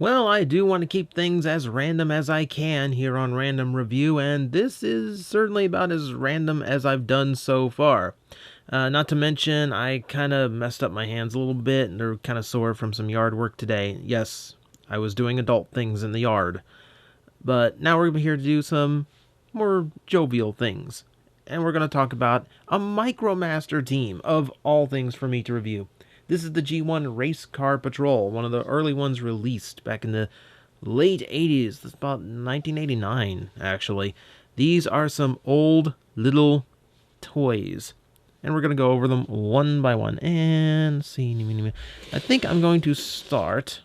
Well, I do want to keep things as random as I can here on Random Review, and this is certainly about as random as I've done so far. Not to mention, I kind of messed up my hands a little bit, and they're kind of sore from some yard work today. Yes, I was doing adult things in the yard. But now we're here to do some more jovial things. And we're going to talk about a Micromaster team, of all things for me to review. This is the G1 Race Car Patrol, one of the early ones released back in the late 80s. That's about 1989, actually. These are some old little toys. And we're going to go over them one by one. And see, I think I'm going to start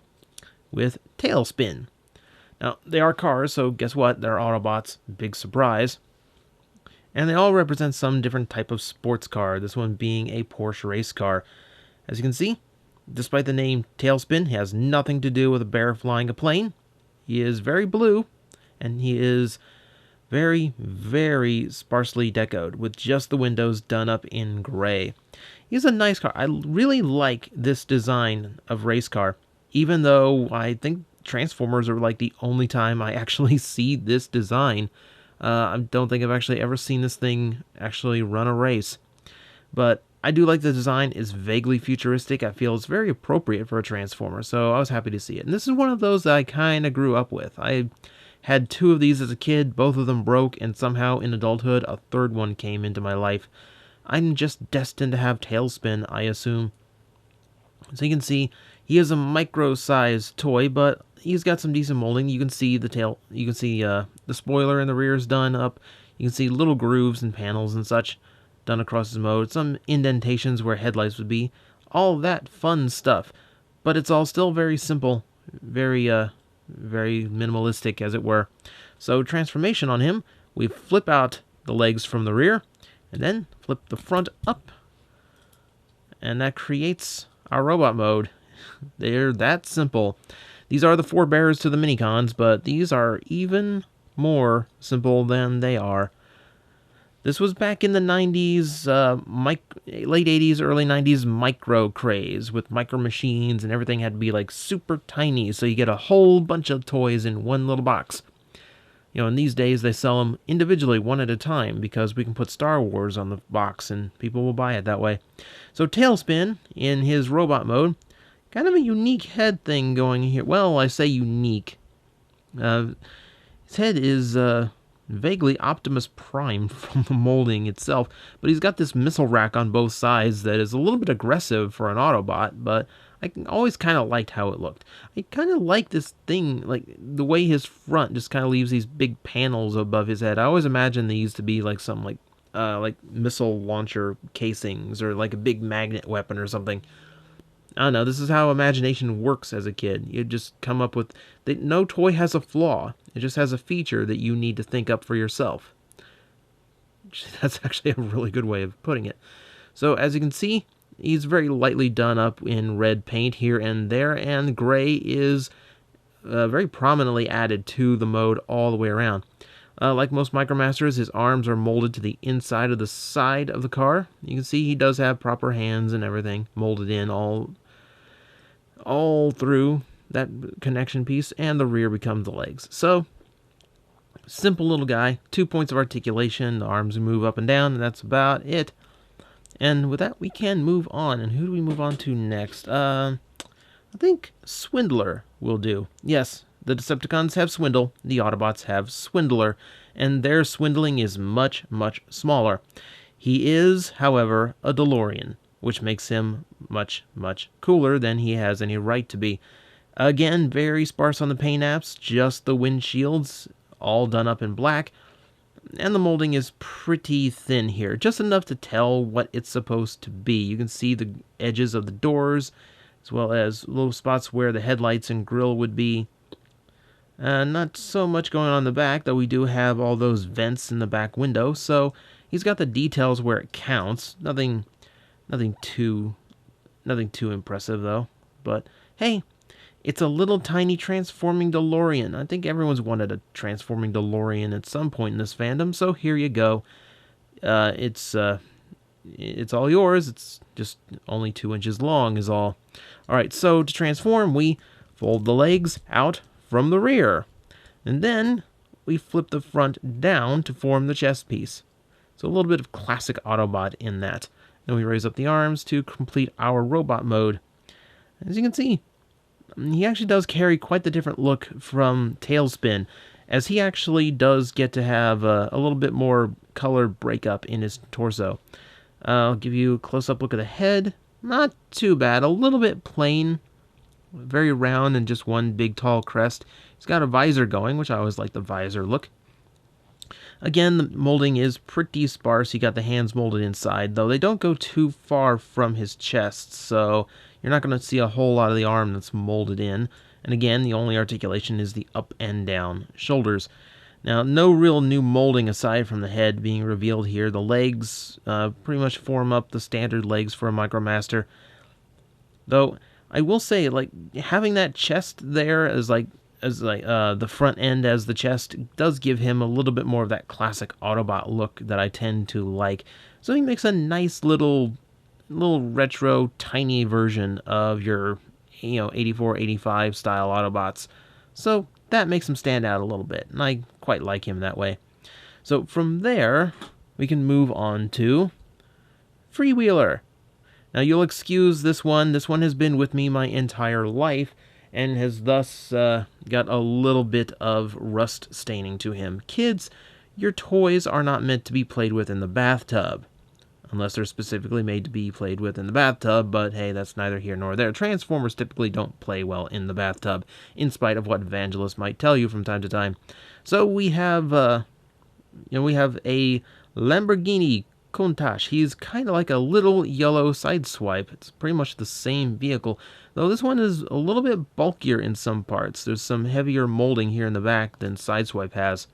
with Tailspin. Now, they are cars, so guess what? They're Autobots. Big surprise. And they all represent some different type of sports car, this one being a Porsche race car. As you can see, despite the name Tailspin, he has nothing to do with a bear flying a plane. He is very blue, and he is very, very sparsely decoed, with just the windows done up in gray. He's a nice car. I really like this design of race car, even though I think Transformers are like the only time I actually see this design. I don't think I've actually ever seen this thing actually run a race. But I do like the design. It's vaguely futuristic. I feel it's very appropriate for a Transformer, so I was happy to see it. And this is one of those that I kind of grew up with. I had two of these as a kid. Both of them broke, and somehow in adulthood, a third one came into my life. I'm just destined to have Tailspin, I assume. So you can see, he is a micro-sized toy, but he's got some decent molding. You can see the tail, you can see the spoiler in the rear is done up. You can see little grooves and panels and such done across his mode. Some indentations where headlights would be. All that fun stuff. But it's all still very simple, very minimalistic, as it were. So transformation on him, we flip out the legs from the rear, and then flip the front up. And that creates our robot mode. They're that simple. These are the forebears to the Minicons, but these are even more simple than they are. This was back in the 90s, late 80s, early 90s micro craze with micro machines, and everything had to be like super tiny, so you get a whole bunch of toys in one little box. You know, in these days they sell them individually, one at a time, because we can put Star Wars on the box and people will buy it that way. So Tailspin, in his robot mode, kind of a unique head thing going here. Well, I say unique. His head is vaguely Optimus Prime from the molding itself, but he's got this missile rack on both sides that is a little bit aggressive for an Autobot, but I always kind of liked how it looked. I kind of like this thing, like the way his front just kind of leaves these big panels above his head. I always imagined these to be like some like missile launcher casings or like a big magnet weapon or something. I don't know, this is how imagination works as a kid. You just come up with... no toy has a flaw. It just has a feature that you need to think up for yourself. That's actually a really good way of putting it. So, as you can see, he's very lightly done up in red paint here and there, and gray is very prominently added to the mode all the way around. Like most Micromasters, his arms are molded to the inside of the side of the car. You can see he does have proper hands and everything molded in all through that connection piece, and the rear becomes the legs. So, simple little guy, 2 points of articulation, the arms move up and down, and that's about it. And with that, we can move on. And who do we move on to next? I think Swindler will do. Yes, the Decepticons have Swindle, the Autobots have Swindler, and their swindling is much, much smaller. He is, however, a DeLorean, which makes him much, much cooler than he has any right to be. Again, very sparse on the paint apps, just the windshields, all done up in black, and the molding is pretty thin here, just enough to tell what it's supposed to be. You can see the edges of the doors, as well as little spots where the headlights and grille would be. Not so much going on in the back, though we do have all those vents in the back window, so he's got the details where it counts. Nothing too impressive, though. But, hey, it's a little tiny transforming DeLorean. I think everyone's wanted a transforming DeLorean at some point in this fandom, so here you go. It's all yours. It's just only 2 inches long is all. Alright, so to transform, we fold the legs out from the rear, and then we flip the front down to form the chest piece. So a little bit of classic Autobot in that. Then we raise up the arms to complete our robot mode. As you can see, he actually does carry quite the different look from Tailspin, as he actually does get to have a little bit more color breakup in his torso. I'll give you a close-up look at the head. Not too bad, a little bit plain, very round and just one big tall crest. He's got a visor going, which I always like the visor look. Again, the molding is pretty sparse. You got the hands molded inside, though they don't go too far from his chest, so you're not going to see a whole lot of the arm that's molded in. And again, the only articulation is the up and down shoulders. Now, no real new molding aside from the head being revealed here. The legs pretty much form up the standard legs for a Micromaster. Though, I will say, like, having that chest there as the front end as the chest does give him a little bit more of that classic Autobot look that I tend to like. So he makes a nice little retro tiny version of your 84, 85 style Autobots. So that makes him stand out a little bit, and I quite like him that way. So from there, we can move on to Freewheeler. Now you'll excuse this one. This one has been with me my entire life, and has thus got a little bit of rust staining to him. Kids, your toys are not meant to be played with in the bathtub. Unless they're specifically made to be played with in the bathtub, but hey, that's neither here nor there. Transformers typically don't play well in the bathtub, in spite of what evangelists might tell you from time to time. So we have, we have a Lamborghini Countach. He's kind of like a little yellow sideswipe. It's pretty much the same vehicle, though this one is a little bit bulkier in some parts. There's some heavier molding here in the back than sideswipe has.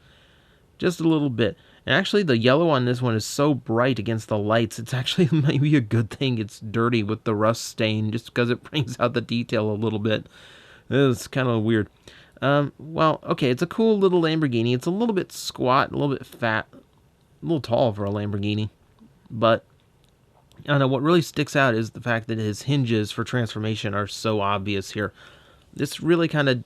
Just a little bit. And actually, the yellow on this one is so bright against the lights, it's actually maybe a good thing it's dirty with the rust stain, just because it brings out the detail a little bit. It's kind of weird. Well, okay, it's a cool little Lamborghini. It's a little bit squat, a little bit fat, a little tall for a Lamborghini. But, I don't know, what really sticks out is the fact that his hinges for transformation are so obvious here. This really kind of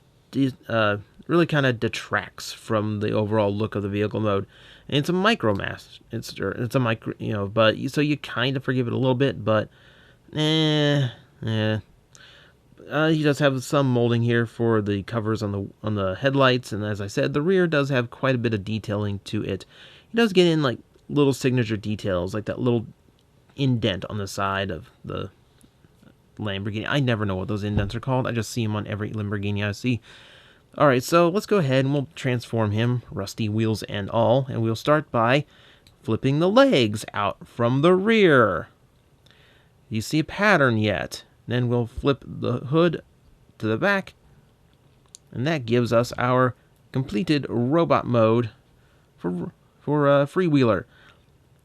detracts from the overall look of the vehicle mode. And it's a Micromaster. It's a micro, but so you kind of forgive it a little bit, but he does have some molding here for the covers on the headlights, and as I said, the rear does have quite a bit of detailing to it. He does get in like little signature details, like that little indent on the side of the Lamborghini. I never know what those indents are called. I just see them on every Lamborghini I see. Alright, so let's go ahead and we'll transform him, rusty wheels and all, and we'll start by flipping the legs out from the rear. Do you see a pattern yet? Then we'll flip the hood to the back, and that gives us our completed robot mode for Freewheeler.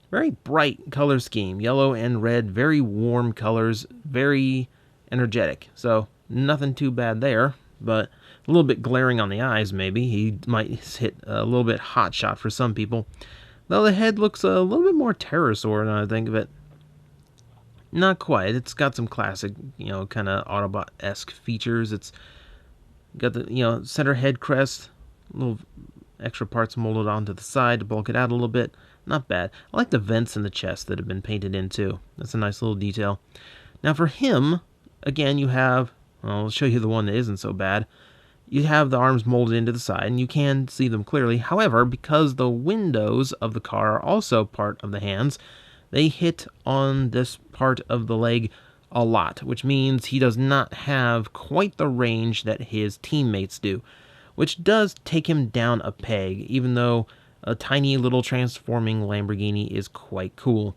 Very bright color scheme, yellow and red, very warm colors, very energetic. So nothing too bad there, but a little bit glaring on the eyes, maybe. He might hit a little bit hot shot for some people. Though the head looks a little bit more pterosaur now I think of it. Not quite. It's got some classic, kind of Autobot-esque features. It's got the, center head crest, little extra parts molded onto the side to bulk it out a little bit. Not bad. I like the vents in the chest that have been painted in too. That's a nice little detail. Now for him, again, you have, I'll show you the one that isn't so bad. You have the arms molded into the side, and you can see them clearly. However, because the windows of the car are also part of the hands, they hit on this part of the leg a lot, which means he does not have quite the range that his teammates do, which does take him down a peg, even though a tiny little transforming Lamborghini is quite cool.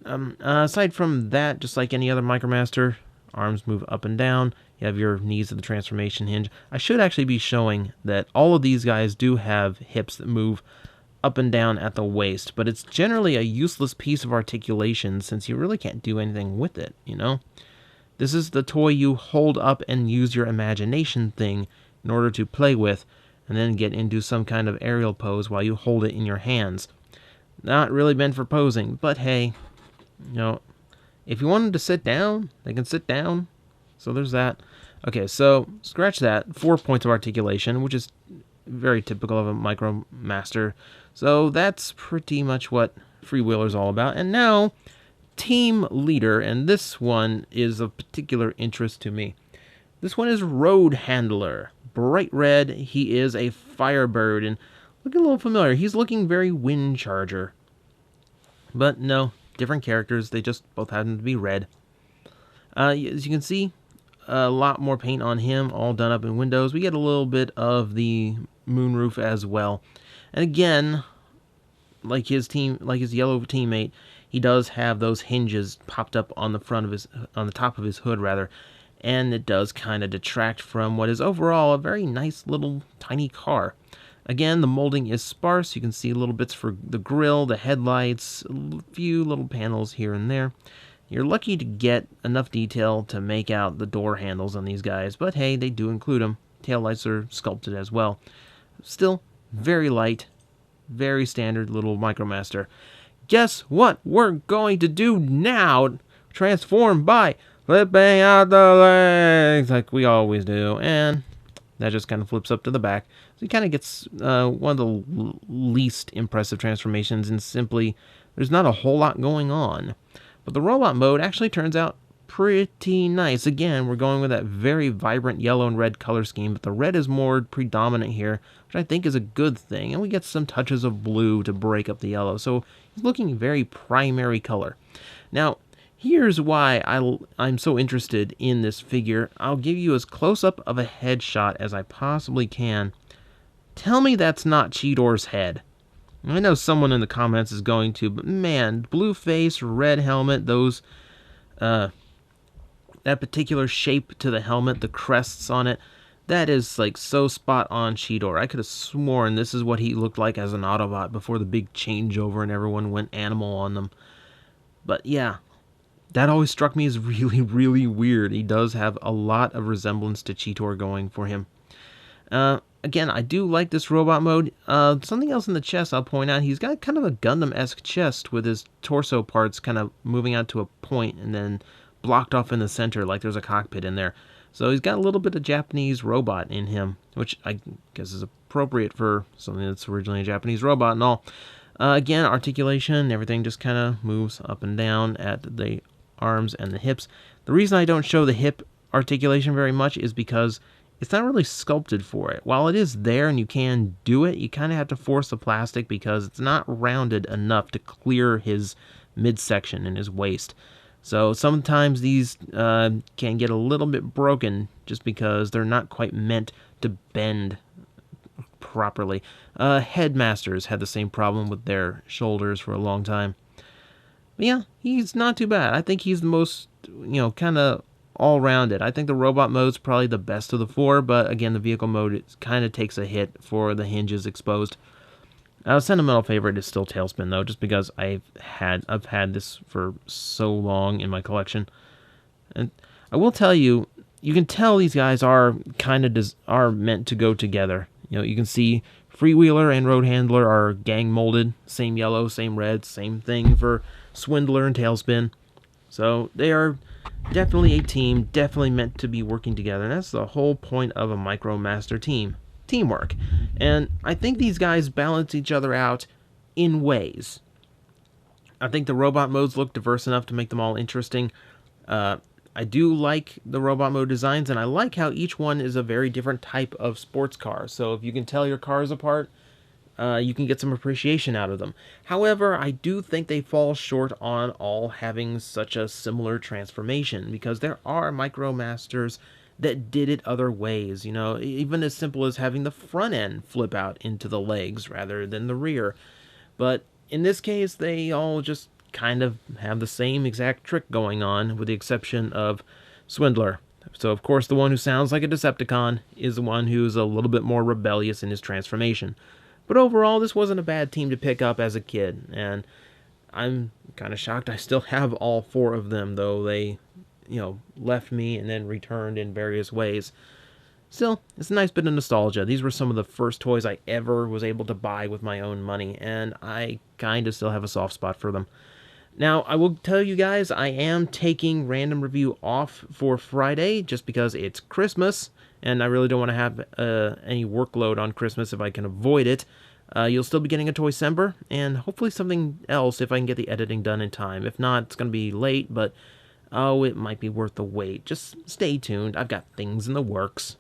Aside from that, just like any other Micromaster, arms move up and down. You have your knees of the transformation hinge. I should actually be showing that all of these guys do have hips that move up and down at the waist, but it's generally a useless piece of articulation since you really can't do anything with it, This is the toy you hold up and use your imagination thing in order to play with, and then get into some kind of aerial pose while you hold it in your hands. Not really meant for posing, but hey, if you want them to sit down, they can sit down. So there's that. Okay, so scratch that. 4 points of articulation, which is very typical of a Micromaster. So that's pretty much what Freewheeler's all about. And now, team leader, and this one is of particular interest to me. This one is Road Handler. Bright red, he is a Firebird, and looking a little familiar. He's looking very Wind Charger. But no, different characters, they just both happen to be red. As you can see, a lot more paint on him, all done up in windows. We get a little bit of the moonroof as well. And again, like his yellow teammate, he does have those hinges popped up on the top of his hood rather, and it does kind of detract from what is overall a very nice little tiny car. Again, the molding is sparse. You can see little bits for the grille, the headlights, a few little panels here and there. You're lucky to get enough detail to make out the door handles on these guys, but hey, they do include them. Taillights are sculpted as well. Still, very light, very standard little Micromaster. Guess what we're going to do now? Transform by flipping out the legs, like we always do, and that just kind of flips up to the back. So he kind of gets one of the least impressive transformations, and simply, there's not a whole lot going on. But the robot mode actually turns out pretty nice. Again, we're going with that very vibrant yellow and red color scheme, but the red is more predominant here, which I think is a good thing. And we get some touches of blue to break up the yellow, so he's looking very primary color. Now, here's why I'm so interested in this figure. I'll give you as close-up of a headshot as I possibly can. Tell me that's not Cheetor's head. I know someone in the comments is going to, but man, blue face, red helmet, those, that particular shape to the helmet, the crests on it, that is like so spot on Cheetor. I could have sworn this is what he looked like as an Autobot before the big changeover and everyone went animal on them. But yeah, that always struck me as really, really weird. He does have a lot of resemblance to Cheetor going for him. Again, I do like this robot mode. Something else in the chest I'll point out, he's got kind of a Gundam-esque chest with his torso parts kind of moving out to a point and then blocked off in the center like there's a cockpit in there. So he's got a little bit of Japanese robot in him, which I guess is appropriate for something that's originally a Japanese robot and all. Again, articulation, everything just kind of moves up and down at the arms and the hips. The reason I don't show the hip articulation very much is because it's not really sculpted for it. While it is there and you can do it, you kind of have to force the plastic because it's not rounded enough to clear his midsection and his waist. So sometimes these can get a little bit broken just because they're not quite meant to bend properly. Headmasters had the same problem with their shoulders for a long time. But yeah, he's not too bad. I think he's the most, kind of all-rounded. I think the robot mode's probably the best of the four, but again, the vehicle mode kind of takes a hit for the hinges exposed. Sentimental favorite is still Tailspin, though, just because I've had this for so long in my collection. And I will tell you, you can tell these guys are are meant to go together. You can see Freewheeler and Road Handler are gang molded, same yellow, same red, same thing for Swindler and Tailspin. So they are definitely a team, definitely meant to be working together. And that's the whole point of a Micromaster team. Teamwork. And I think these guys balance each other out in ways. I think the robot modes look diverse enough to make them all interesting. I do like the robot mode designs, and I like how each one is a very different type of sports car. So if you can tell your cars apart, you can get some appreciation out of them. However, I do think they fall short on all having such a similar transformation, because there are Micromasters that did it other ways, even as simple as having the front end flip out into the legs rather than the rear. But in this case, they all just kind of have the same exact trick going on, with the exception of Swindler. So, of course, the one who sounds like a Decepticon is the one who's a little bit more rebellious in his transformation. But overall, this wasn't a bad team to pick up as a kid, and I'm kind of shocked I still have all four of them, though they left me and then returned in various ways. Still, it's a nice bit of nostalgia. These were some of the first toys I ever was able to buy with my own money, and I kind of still have a soft spot for them. Now, I will tell you guys, I am taking random review off for Friday just because it's Christmas, and I really don't want to have any workload on Christmas if I can avoid it. You'll still be getting a Toycember, and hopefully something else if I can get the editing done in time. If not, it's going to be late, but oh, it might be worth the wait. Just stay tuned. I've got things in the works.